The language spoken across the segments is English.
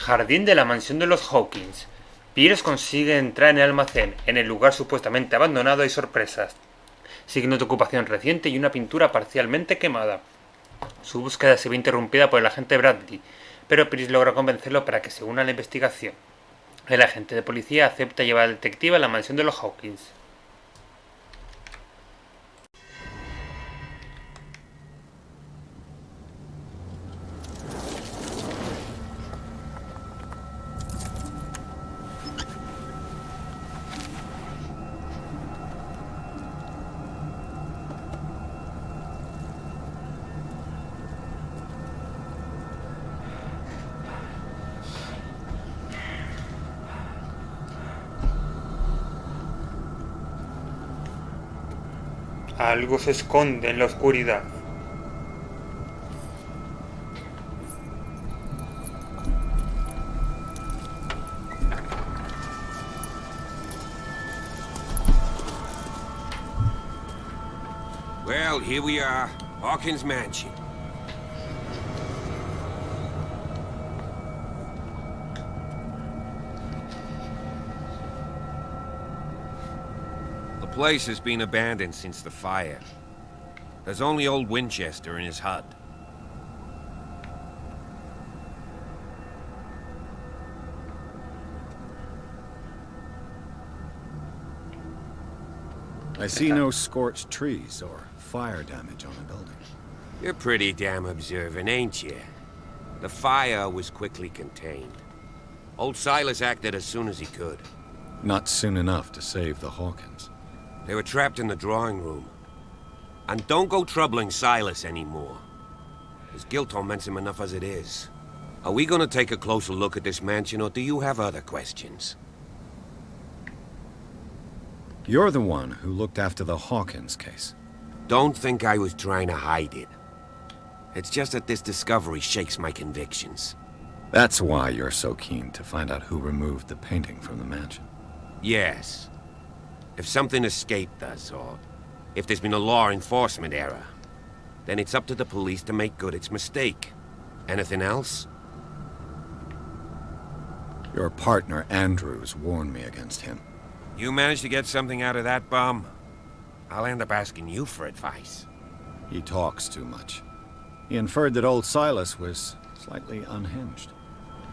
Jardín de la mansión de los Hawkins. Pierce consigue entrar en el almacén. En el lugar supuestamente abandonado hay sorpresas. Signos de ocupación reciente y una pintura parcialmente quemada. Su búsqueda se ve interrumpida por el agente Bradley, pero Pierce logra convencerlo para que se una a la investigación. El agente de policía acepta llevar al detective a la mansión de los Hawkins. Algo se esconde en la oscuridad. Well, here we are, Hawkins' mansion. The place has been abandoned since the fire. There's only old Winchester in his hut. I see no scorched trees or fire damage on the building. You're pretty damn observant, ain't you? The fire was quickly contained. Old Silas acted as soon as he could. Not soon enough to save the Hawkins. They were trapped in the drawing room. And don't go troubling Silas anymore. His guilt torments him enough as it is. Are we gonna take a closer look at this mansion, or do you have other questions? You're the one who looked after the Hawkins case. Don't think I was trying to hide it. It's just that this discovery shakes my convictions. That's why you're so keen to find out who removed the painting from the mansion. Yes. If something escaped us, or if there's been a law enforcement error, then it's up to the police to make good its mistake. Anything else? Your partner, Andrews, warned me against him. You managed to get something out of that bum? I'll end up asking you for advice. He talks too much. He inferred that old Silas was slightly unhinged.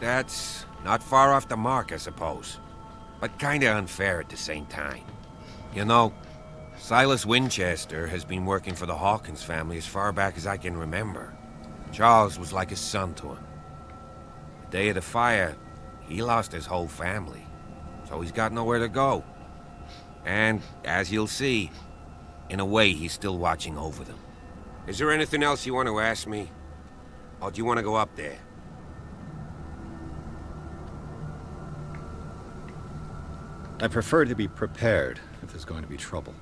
That's not far off the mark, I suppose. But kinda unfair at the same time. You know, Silas Winchester has been working for the Hawkins family as far back as I can remember. Charles was like a son to him. The day of the fire, he lost his whole family, so he's got nowhere to go. And, as you'll see, in a way, he's still watching over them. Is there anything else you want to ask me? Or do you want to go up there? I prefer to be prepared if there's going to be trouble.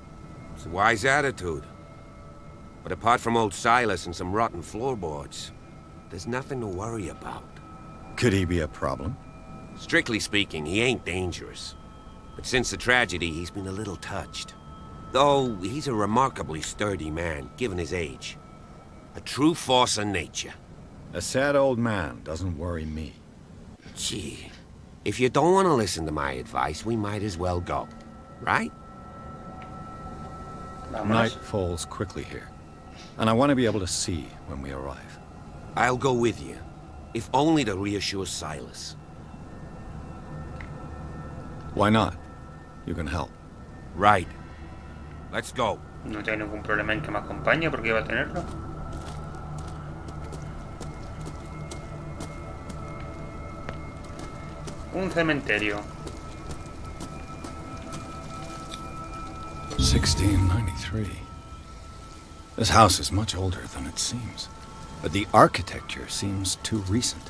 It's a wise attitude. But apart from old Silas and some rotten floorboards, there's nothing to worry about. Could he be a problem? Strictly speaking, he ain't dangerous. But since the tragedy, he's been a little touched. Though, he's a remarkably sturdy man, given his age. A true force of nature. A sad old man doesn't worry me. Gee, if you don't want to listen to my advice, we might as well go. Right? Night falls quickly here, and I want to be able to see when we arrive. I'll go with you, if only to reassure Silas. Why not? You can help. Right. Let's go. No tengo ningún problema en que me acompañe porque iba a tenerlo. Un cementerio. 1693. This house is much older than it seems, but the architecture seems too recent.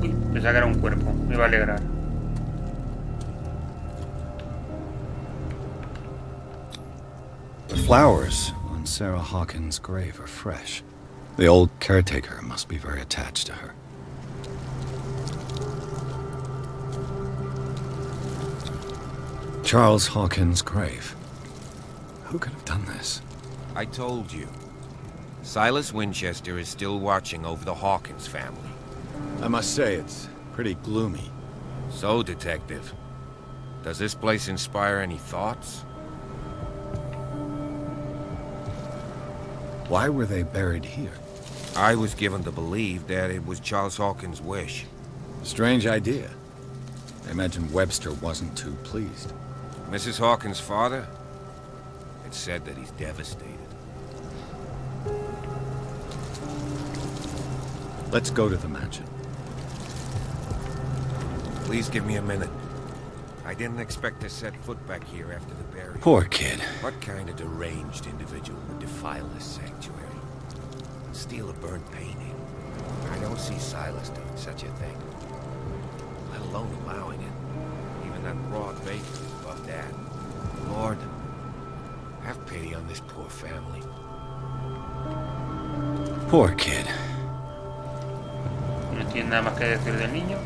Uy, pensaba que era un cuerpo, me iba a alegrar. The flowers on Sarah Hawkins' grave are fresh. The old caretaker must be very attached to her. Charles Hawkins' grave. Who could have done this? I told you. Silas Winchester is still watching over the Hawkins family. I must say, it's pretty gloomy. So, Detective, does this place inspire any thoughts? Why were they buried here? I was given to believe that it was Charles Hawkins' wish. Strange idea. I imagine Webster wasn't too pleased. Mrs. Hawkins' father? It's said that he's devastated. Let's go to the mansion. Please give me a minute. I didn't expect to set foot back here after the burial. Poor kid. What kind of deranged individual would defile this sanctuary? Steal a burnt painting? I don't see Silas doing such a thing. Let alone allowing it. Even that broad bakery above that. Lord, have pity on this poor family. Poor kid. No tiene nada más que decir del niño.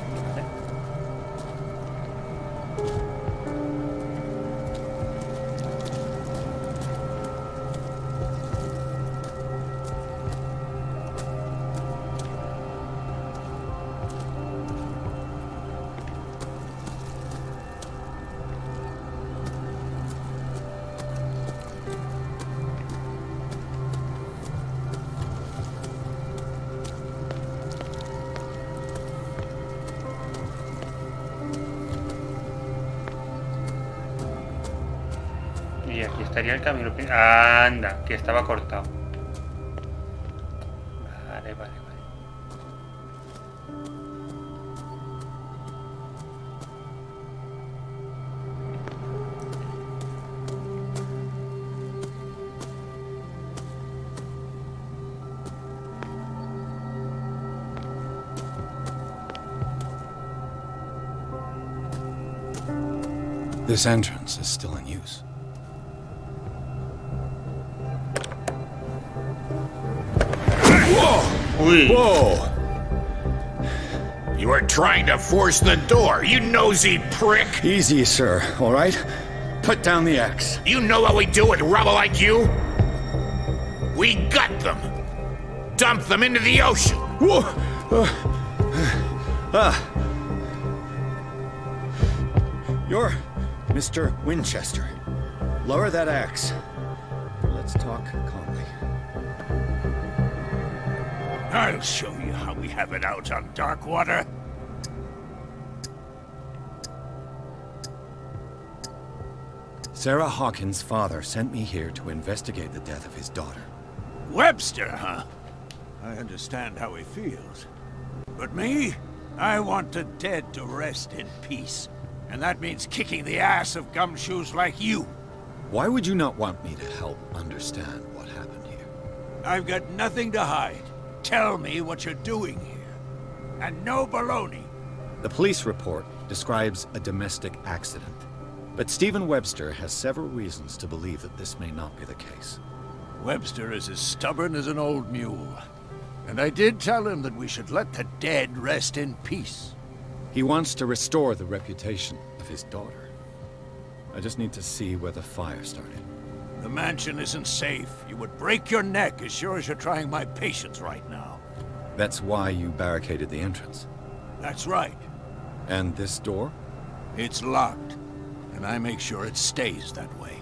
Y aquí estaría el camino. Anda, que estaba cortado. Vale, vale, vale. This entrance is still in use. Uy. Whoa! You are trying to force the door, you nosy prick! Easy, sir, all right? Put down the axe. You know what we do with rubble like you? We gut them! Dump them into the ocean! Whoa! You're Mr. Winchester. Lower that axe. Let's talk calmly. I'll show you how we have it out on Darkwater. Sarah Hawkins' father sent me here to investigate the death of his daughter. Webster, huh? I understand how he feels. But me? I want the dead to rest in peace. And that means kicking the ass of gumshoes like you. Why would you not want me to help understand what happened here? I've got nothing to hide. Tell me what you're doing here. And no baloney. The police report describes a domestic accident. But Stephen Webster has several reasons to believe that this may not be the case. Webster is as stubborn as an old mule. And I did tell him that we should let the dead rest in peace. He wants to restore the reputation of his daughter. I just need to see where the fire started. The mansion isn't safe. You would break your neck as sure as you're trying my patience right now. That's why you barricaded the entrance. That's right. And this door? It's locked. And I make sure it stays that way.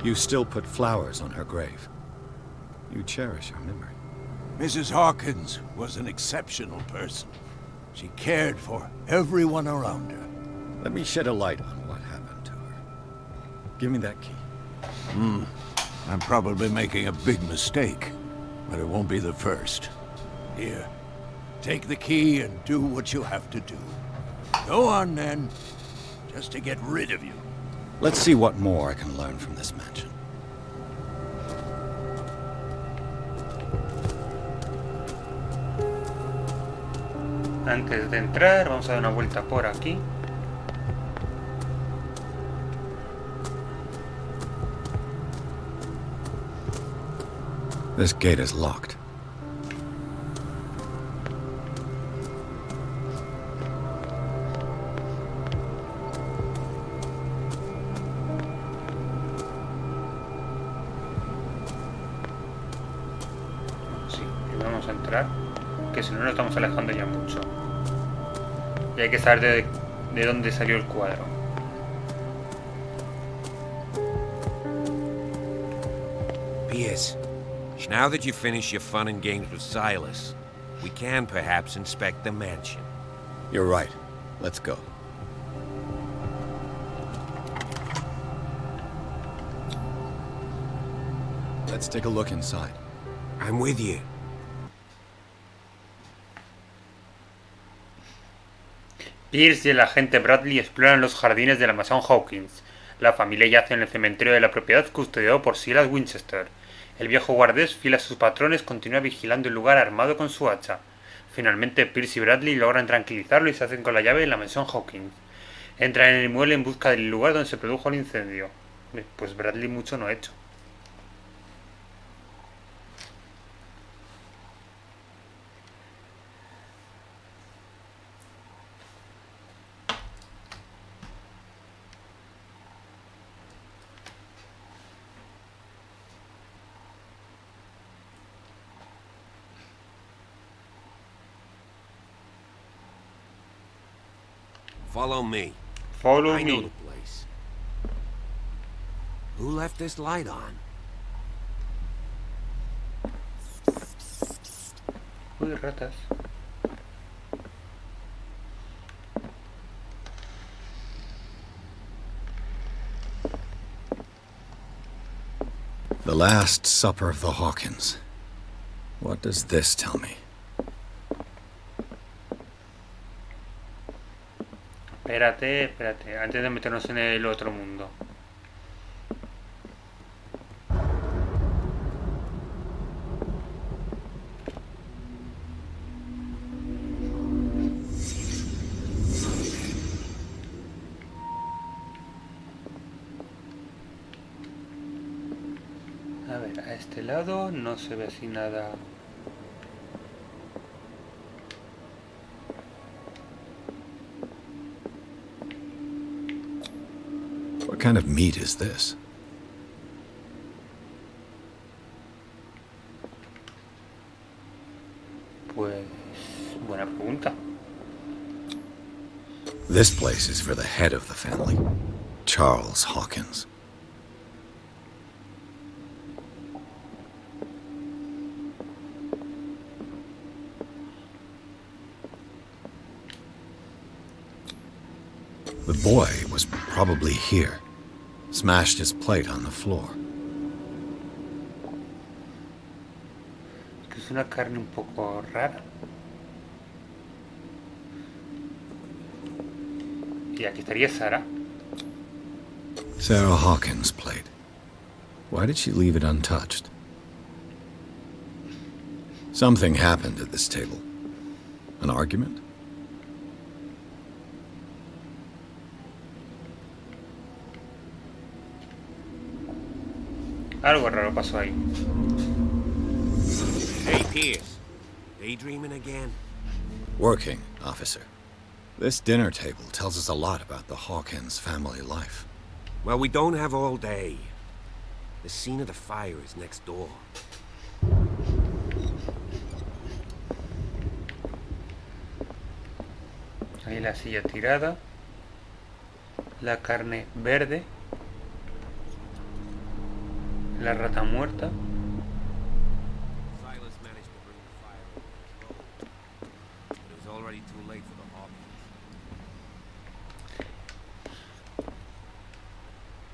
You still put flowers on her grave. You cherish her memory. Mrs. Hawkins was an exceptional person. She cared for everyone around her. Let me shed a light on what happened to her. Give me that key. I'm probably making a big mistake, but it won't be the first. Here, take the key and do what you have to do. Go on then, just to get rid of you. Let's see what more I can learn from this mansion. Antes de entrar, vamos a dar una vuelta por aquí. This gate is locked. Vamos a entrar, que si no nos estamos alejando ya mucho. Y hay que saber de dónde salió el cuadro. Pierce, now that you've finished your fun and games with Silas, we can perhaps inspect the mansion. You're right. Let's go. Let's take a look inside. I'm with you. Pierce y el agente Bradley exploran los jardines de la mansión Hawkins. La familia yace en el cementerio de la propiedad custodiado por Silas Winchester. El viejo guardés, fiel a sus patrones, continúa vigilando el lugar armado con su hacha. Finalmente, Pierce y Bradley logran tranquilizarlo y se hacen con la llave en la mansión Hawkins. Entran en el inmueble en busca del lugar donde se produjo el incendio. Pues Bradley mucho no ha hecho. Follow me. Follow I know me. the place. Who left this light on? Uy, ratas. The Last Supper of the Hawkins. What does this tell me? Espérate, antes de meternos en el otro mundo. A ver, a este lado no se ve así nada. What kind of meat is this? Pues buena pregunta. This place is for the head of the family, Charles Hawkins. The boy was probably here. Smashed his plate on the floor. Es una carne un poco rara. Y aquí estaría Sara. Sarah Hawkins' plate. Why did she leave it untouched? Something happened at this table. An argument? Algo raro pasó ahí. Hey, Pierce. Daydreaming again? Working, officer. This dinner table tells us a lot about the Hawkins family life. Well, we don't have all day. The scene of the fire is next door. Ahí la silla tirada. La carne verde. La rata muerta. Silas managed to bring the fire under control, but it was already too late for the Hawkins.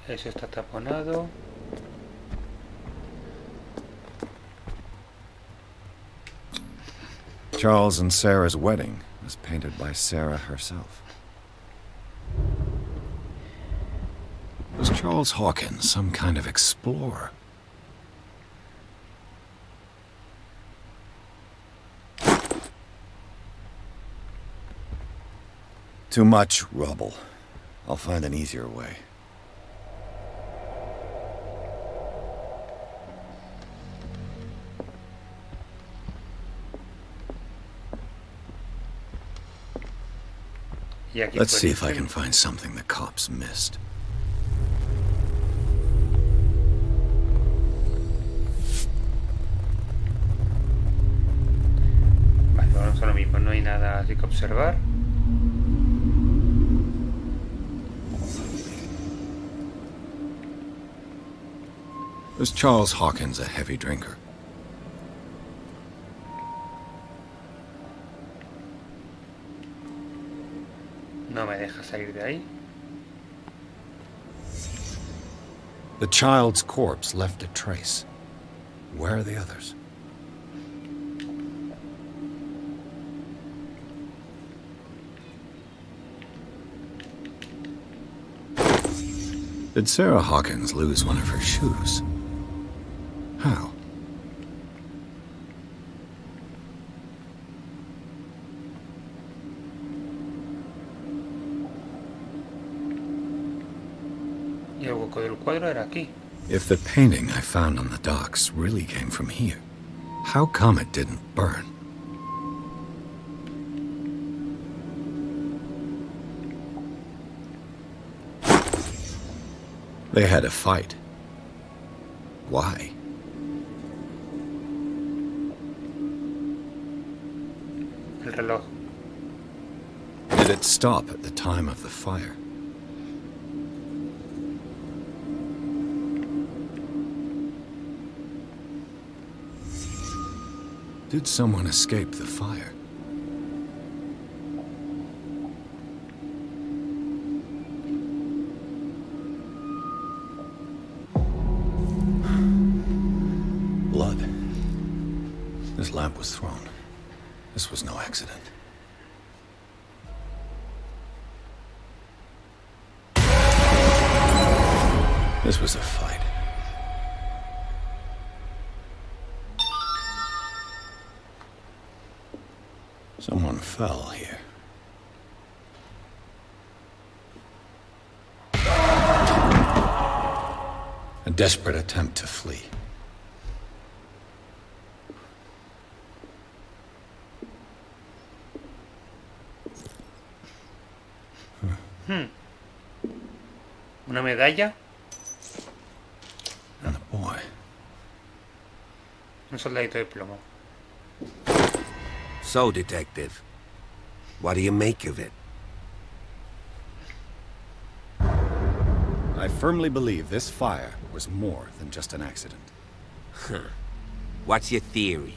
Eso está taponado. Charles and Sarah's wedding was painted by Sarah herself. Was Charles Hawkins some kind of explorer? Too much rubble. I'll find an easier way. Y aquí Let's puede see if I ser. can find something the cops missed. mismo, no hay nada así que observar. Was Charles Hawkins a heavy drinker? No me deja salir de ahí. The child's corpse left a trace. Where are the others? Did Sarah Hawkins lose one of her shoes? How? Y el hueco del cuadro era aquí. If the painting I found on the docks really came from here, how come it didn't burn? They had a fight. Why? El reloj. Did it stop at the time of the fire? Did someone escape the fire? Blood. This lamp was thrown. This was no accident. This was a fight. Someone fell here. A desperate attempt to flee. Una medalla. And a boy. Un soldadito de plomo. So, Detective, what do you make of it? I firmly believe this fire was more than just an accident. What's your theory?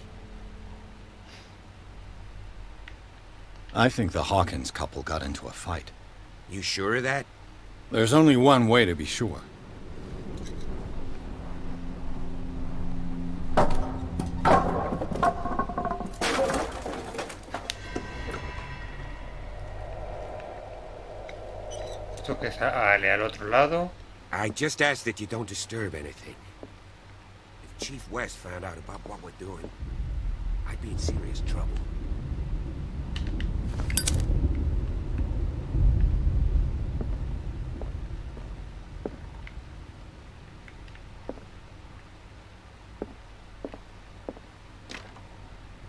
I think the Hawkins couple got into a fight. You sure of that? There's only one way to be sure. Esto que sale al otro lado. I just ask that you don't disturb anything. If Chief West found out about what we're doing, I'd be in serious trouble.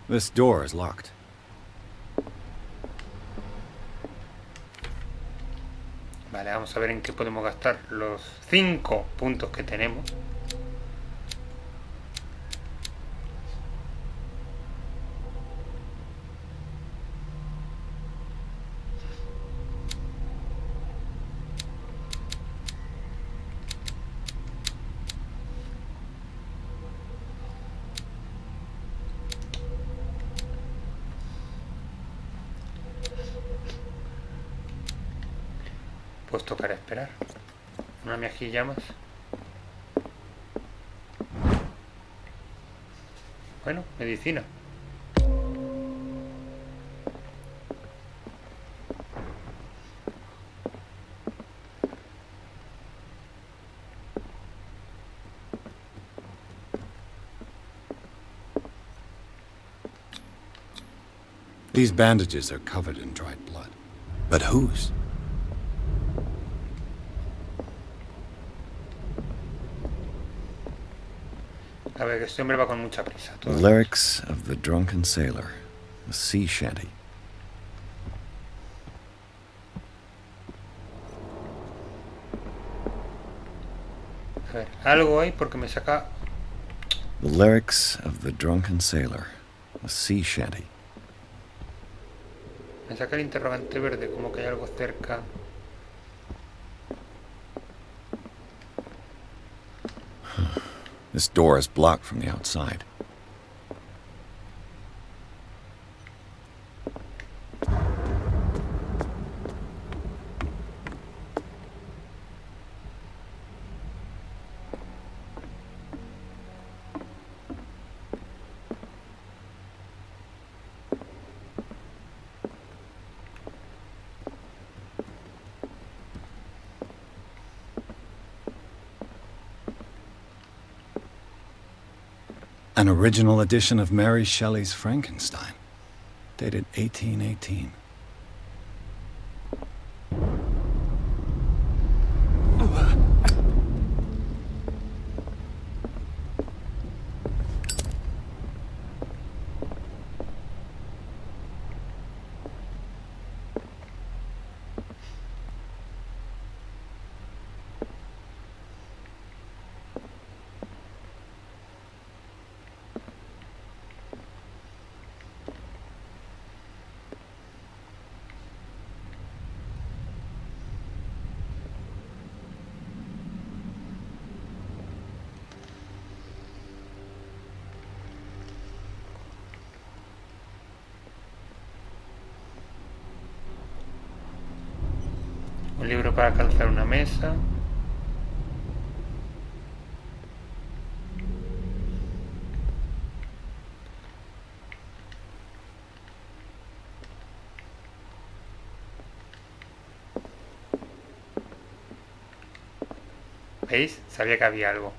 This door is locked. Vale, vamos a ver en qué podemos gastar los 5 puntos que tenemos. Pues tocará esperar. Una mejilla más. Bueno, medicina. These bandages are covered in dried blood. But whose? A ver, que este hombre va con mucha prisa. The lyrics of the drunken sailor. A sea shanty. A ver, algo hay porque me saca... The lyrics of the drunken sailor. A sea shanty. Me saca el interrogante verde, como que hay algo cerca. This door is blocked from the outside. An original edition of Mary Shelley's Frankenstein, dated 1818. Un libro para calzar una mesa. ¿Veis? Sabía que había algo.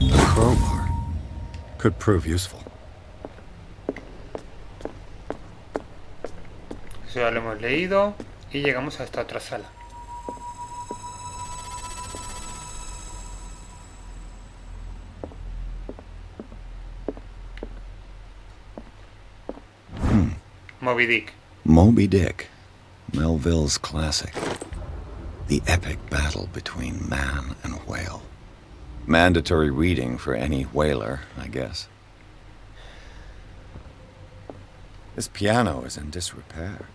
A crowbar could prove useful. Eso ya lo hemos leído y llegamos a esta otra sala. Moby Dick. Moby Dick, Melville's classic. The epic battle between man and whale. Mandatory reading for any whaler, I guess. This piano is in disrepair.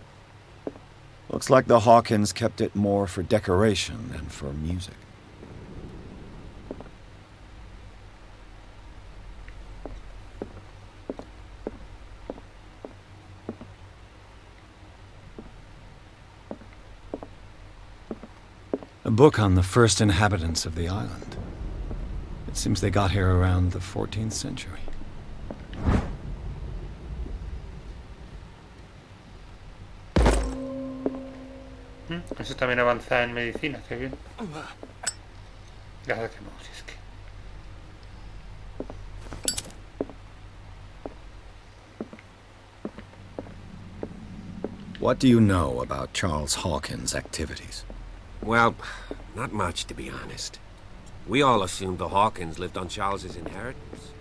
Looks like the Hawkins kept it more for decoration than for music. A book on the first inhabitants of the island. It seems they got here around the 14th century. Eso también avanza en medicina, qué bien. Ya saquemos, si es que... What do you know about Charles Hawkins' activities? Well, not much, to be honest. We all assumed the Hawkins lived on Charles's inheritance.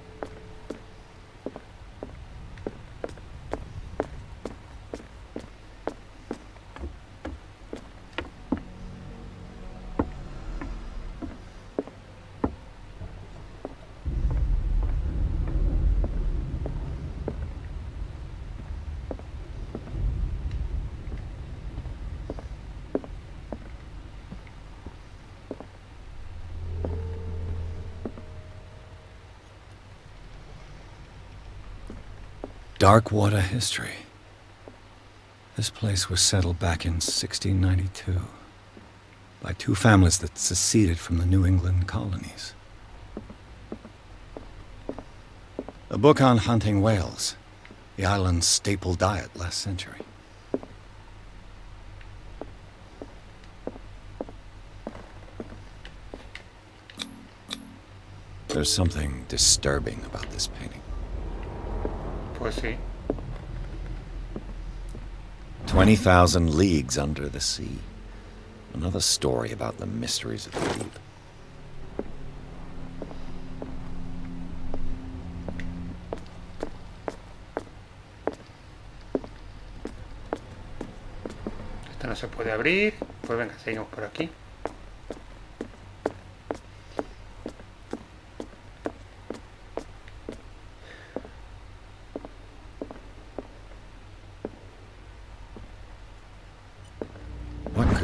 Darkwater history. This place was settled back in 1692 by two families that seceded from the New England colonies. A book on hunting whales, the island's staple diet last century. There's something disturbing about this painting. Pues sí. 20,000 leagues under the sea. Another story about the mysteries of the deep. Esto no se puede abrir. Pues venga, seguimos por aquí.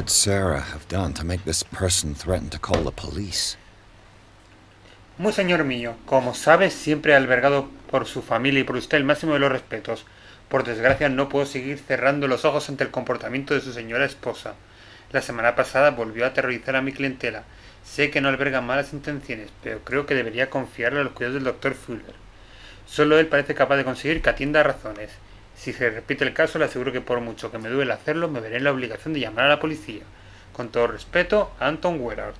could Sarah have done to make this person threaten to call the police? Muy señor mío, como sabes, siempre he albergado por su familia y por usted el máximo de los respetos. Por desgracia, no puedo seguir cerrando los ojos ante el comportamiento de su señora esposa. La semana pasada volvió a aterrorizar a mi clientela. Sé que no alberga malas intenciones, pero creo que debería confiarle a los cuidados del doctor Fuller. Solo él parece capaz de conseguir que atienda a razones. Si se repite el caso, le aseguro que por mucho que me duele hacerlo, me veré en la obligación de llamar a la policía. Con todo respeto, Anton Werard.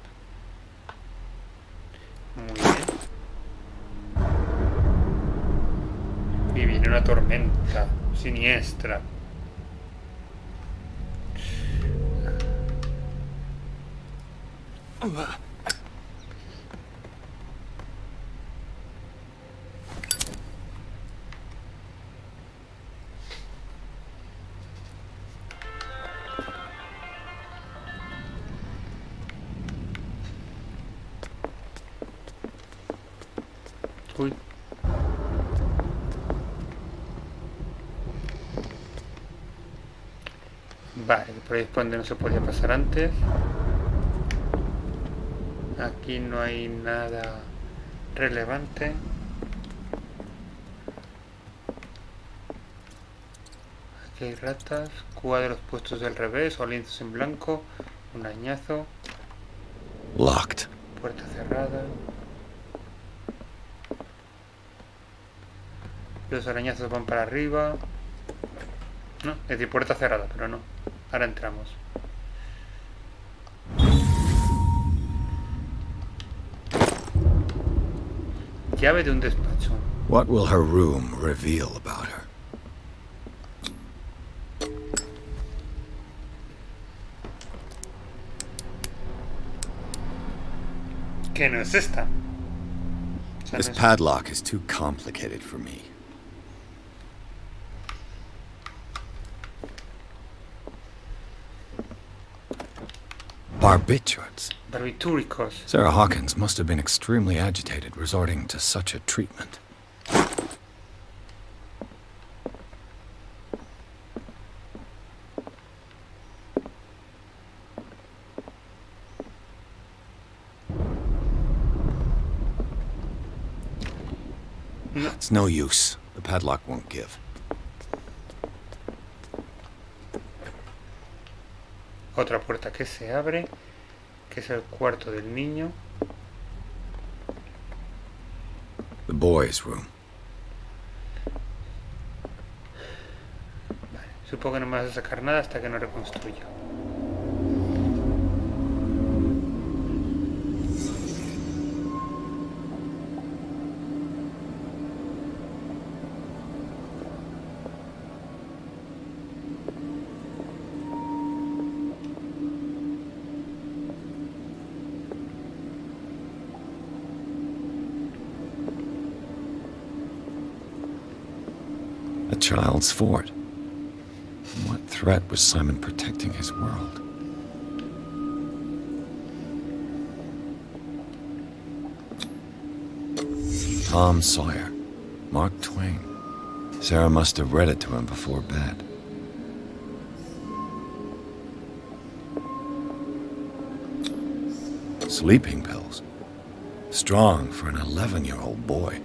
Muy bien. Y viene una tormenta siniestra. Uy. Vale, por ahí es por donde no se podía pasar antes. Aquí no hay nada relevante. Aquí hay ratas, cuadros puestos del revés o lienzos en blanco, un arañazo, Locked. puerta cerrada. Los arañazos van para arriba. No, es decir, puerta cerrada, pero no. Ahora entramos. Llave de un despacho. What will her room reveal about her? ¿Qué no es esta? O sea, This no es- padlock is too complicated for me. Barbiturates. Barbitúricos. Sarah Hawkins must have been extremely agitated resorting to such a treatment. It's no use. The padlock won't give. Otra puerta que se abre, que es el cuarto del niño. The boys' room. Vale, supongo que no me vas a sacar nada hasta que no reconstruya. A child's fort. What threat was Simon protecting his world? Tom Sawyer. Mark Twain. Sarah must have read it to him before bed. Sleeping pills. Strong for an 11-year-old boy.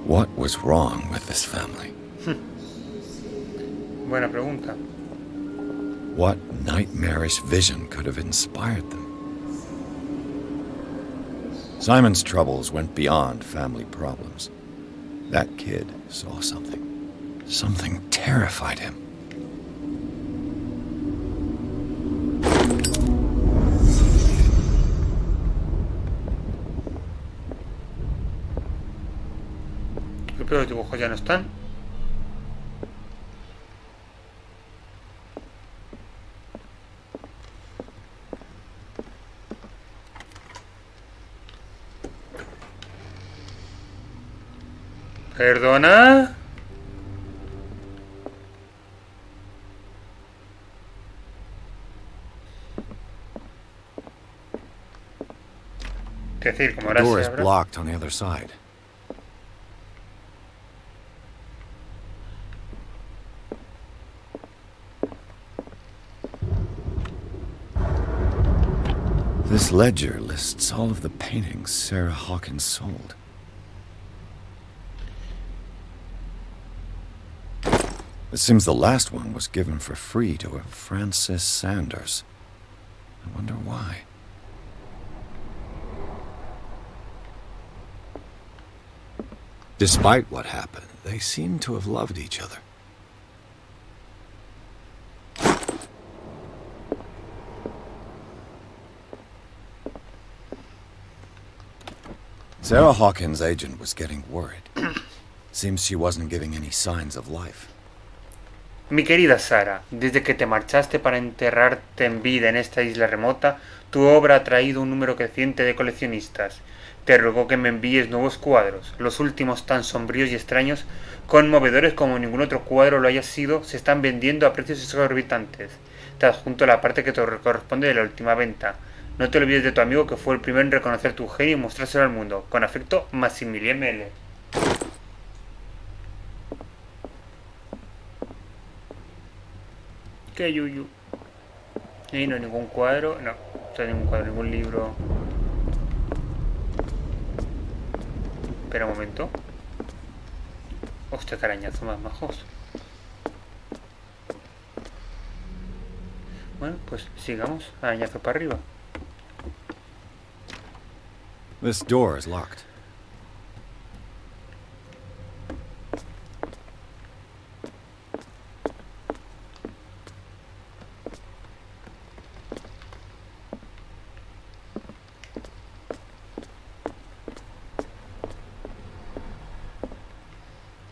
What was wrong with this family? Buena pregunta. What nightmarish vision could have inspired them? Simon's troubles went beyond family problems. That kid saw something. Something terrified him. Pero los dibujos ya no están. ¿Perdona? Es decir, como The ahora door se is abre. blocked on the other side. This ledger lists all of the paintings Sarah Hawkins sold. It seems the last one was given for free to a Francis Sanders. I wonder why. Despite what happened, they seem to have loved each other. Sarah Hawkins' agent was getting worried. Seems she wasn't giving any signs of life. Mi querida Sara, desde que te marchaste para enterrarte en vida en esta isla remota, tu obra ha traído un número creciente de coleccionistas. Te ruego que me envíes nuevos cuadros. Los últimos, tan sombríos y extraños, conmovedores como ningún otro cuadro lo haya sido, se están vendiendo a precios exorbitantes. Te adjunto la parte que te corresponde de la última venta. No te olvides de tu amigo que fue el primero en reconocer tu genio y mostrárselo al mundo. Con afecto, Maximilien M.L. ¿Qué yuyu? Y no hay ningún cuadro. No hay ningún cuadro, ningún libro. Espera un momento. Hostia, carañazo más majos. Bueno, pues sigamos. Arañazo para arriba. This door is locked.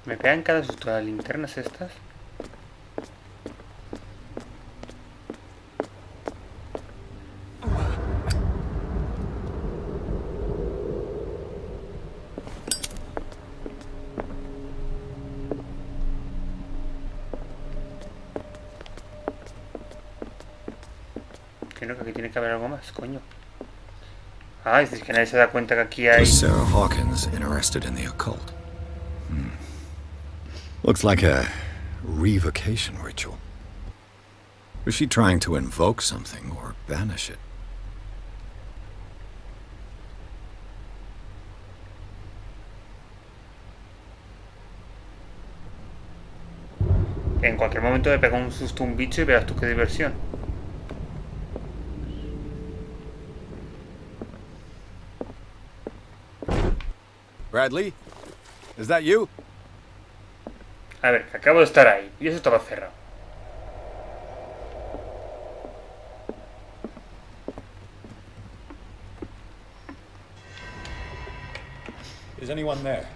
¿Me pegan cada susto las linternas estas? Creo que aquí tiene que haber algo más, coño. Ah, es que nadie se da cuenta que aquí hay... Was Sarah Hawkins interested in the occult? Looks like a revocation ritual. Was she trying to invoke something or banish it? En cualquier momento me pega un susto un bicho y verás tú qué diversión. Bradley? Is that you? A ver, que acabo de estar ahí y eso estaba cerrado. Is anyone there?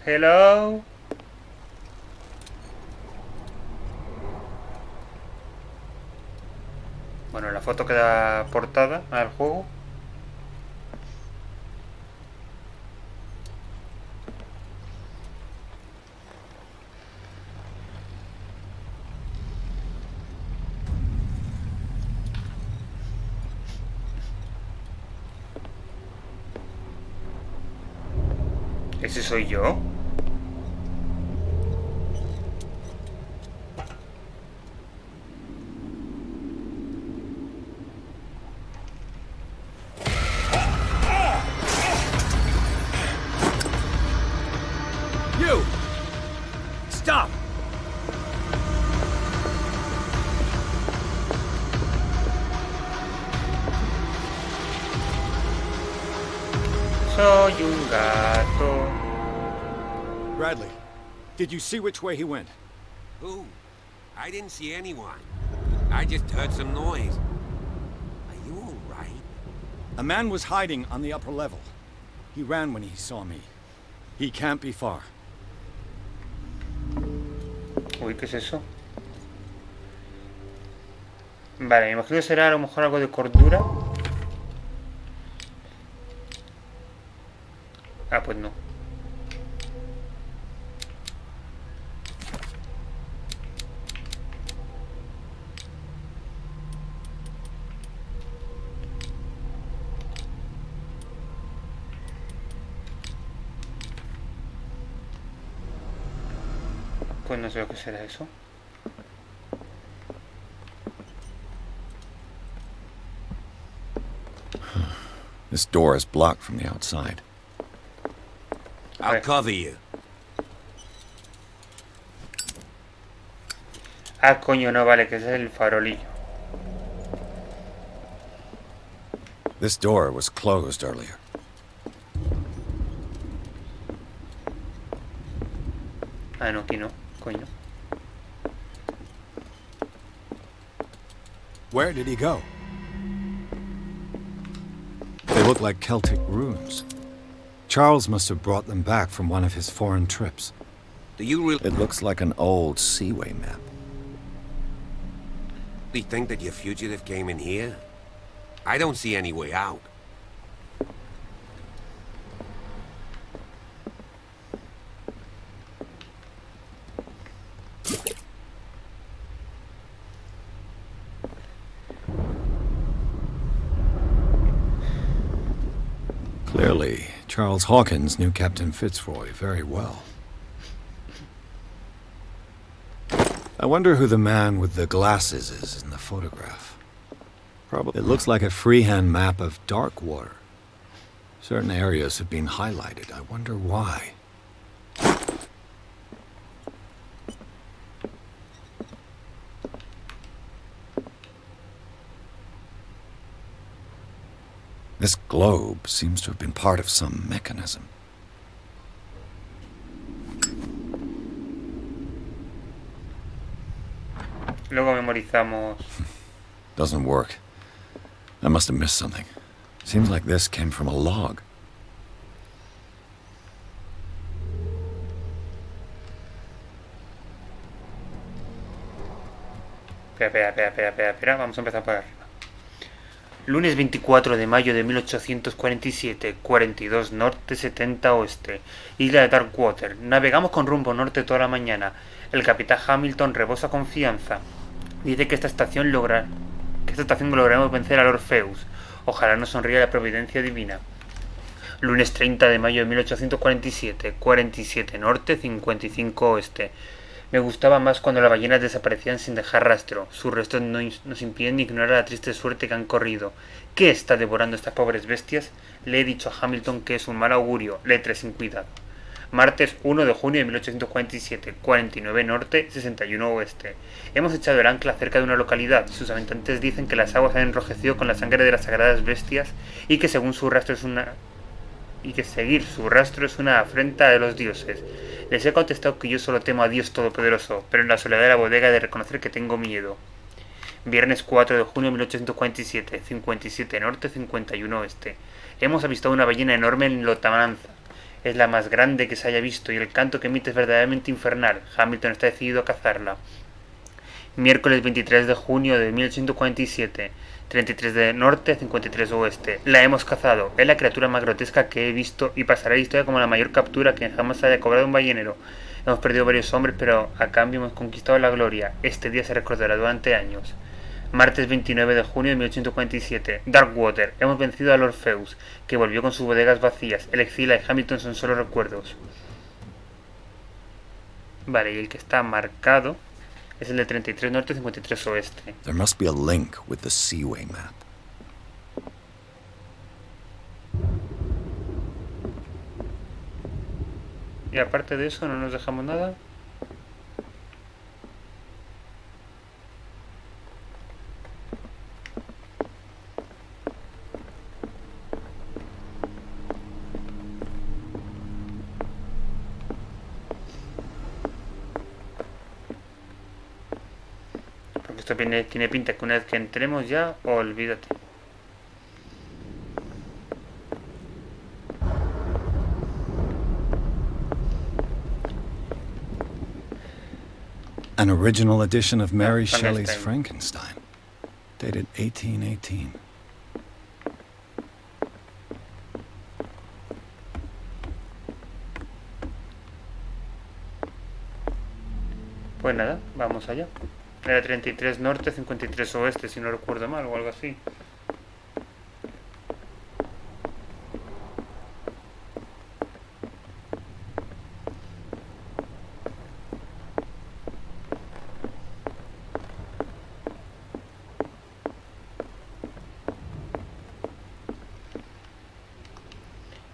Hello. Bueno, la foto queda portada al juego. ¿Ese soy yo? Stop! Soy un gato. Bradley, did you see which way he went? Who? I didn't see anyone. I just heard some noise. Are you all right? A man was hiding on the upper level. He ran when he saw me. He can't be far. Uy, ¿qué es eso? Vale, me imagino que será a lo mejor algo de cordura. Ah, pues no. Pues no sé lo que será eso. This door is blocked from the outside. I'll Right. cover you. Ah, coño, no, vale, que ese es el farolillo. This door was closed earlier. Ah, no, aquí no, coño. Where did he go? They look like Celtic runes. Charles must have brought them back from one of his foreign trips. Do you really It looks like an old seaway map. think that your fugitive came in here? I don't see any way out. Clearly, Charles Hawkins knew Captain Fitzroy very well. I wonder who the man with the glasses is in the photograph. Probably. It looks like a freehand map of Darkwater. Certain areas have been highlighted. I wonder why. This globe seems to have been part of some mechanism. Luego memorizamos. Doesn't work. I must have missed something. Seems like this came from a log. Espera. Vamos a empezar por arriba. Lunes 24 de mayo de 1847, 42 norte, 70 oeste, isla de Darkwater. Navegamos con rumbo norte toda la mañana. El capitán Hamilton rebosa confianza. Dice que esta estación lograremos vencer al Orfeus. Ojalá nos sonríe la providencia divina. Lunes 30 de mayo de 1847, 47 norte, 55 oeste. Me gustaba más cuando las ballenas desaparecían sin dejar rastro. Sus restos no nos impiden ignorar la triste suerte que han corrido. ¿Qué está devorando estas pobres bestias? Le he dicho a Hamilton que es un mal augurio. Letre sin cuidado. Martes 1 de junio de 1847, 49 norte, 61 oeste. Hemos echado el ancla cerca de una localidad. Sus habitantes dicen que las aguas han enrojecido con la sangre de las sagradas bestias y que seguir su rastro es una afrenta a los dioses. Les he contestado que yo solo temo a Dios Todopoderoso, pero en la soledad de la bodega he de reconocer que tengo miedo. Viernes 4 de junio de 1847, 57 norte, 51 oeste. Hemos avistado una ballena enorme en Lotamanza. Es la más grande que se haya visto y el canto que emite es verdaderamente infernal. Hamilton está decidido a cazarla. Miércoles 23 de junio de 1847, 33 de norte, 53 oeste. La hemos cazado. Es la criatura más grotesca que he visto y pasará a la historia como la mayor captura que jamás haya cobrado un ballenero. Hemos perdido varios hombres, pero a cambio hemos conquistado la gloria. Este día se recordará durante años. Martes 29 de junio de 1847, Darkwater. Hemos vencido al Orfeus, que volvió con sus bodegas vacías. El exilio y Hamilton son solo recuerdos. Vale, y el que está marcado es el de 33 norte, 53 oeste. There must be a link with the Seaway map. Y aparte de eso, no nos dejamos nada. Porque esto tiene pinta que una vez que entremos ya, olvídate. An original edition of Mary Frankenstein. Shelley's Frankenstein, dated 1818. Pues nada, vamos allá. Era 33 norte, 53 oeste, si no recuerdo mal, o algo así.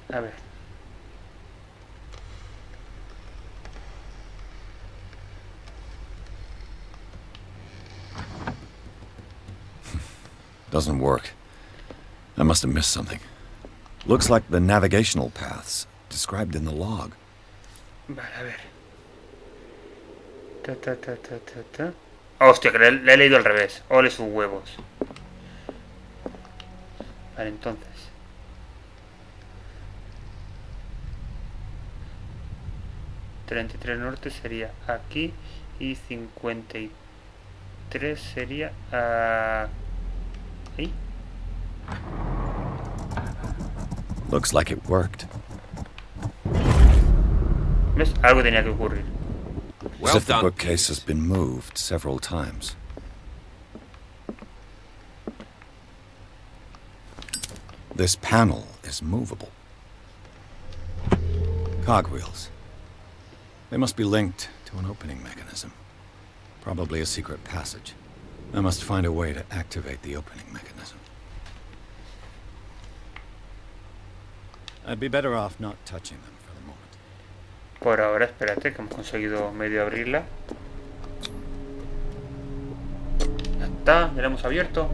A ver. Doesn't work. I must have missed something. Looks like the navigational paths described in the log. Vale, a ver. Hostia, que le he leído al revés. Ole sus huevos. Vale, entonces. $33 norte sería aquí. Y 53 sería ahí. Looks like it worked. ¿Ves? Algo tenía que ocurrir. As Well if the done. bookcase has been moved several times. This panel is movable. Cogwheels. They must be linked to an opening mechanism. Probably a secret passage. I must find a way to activate the opening mechanism. I'd be better off not touching them for the moment. Por ahora, espérate, que hemos conseguido medio abrirla. Ya está, ya la hemos abierto.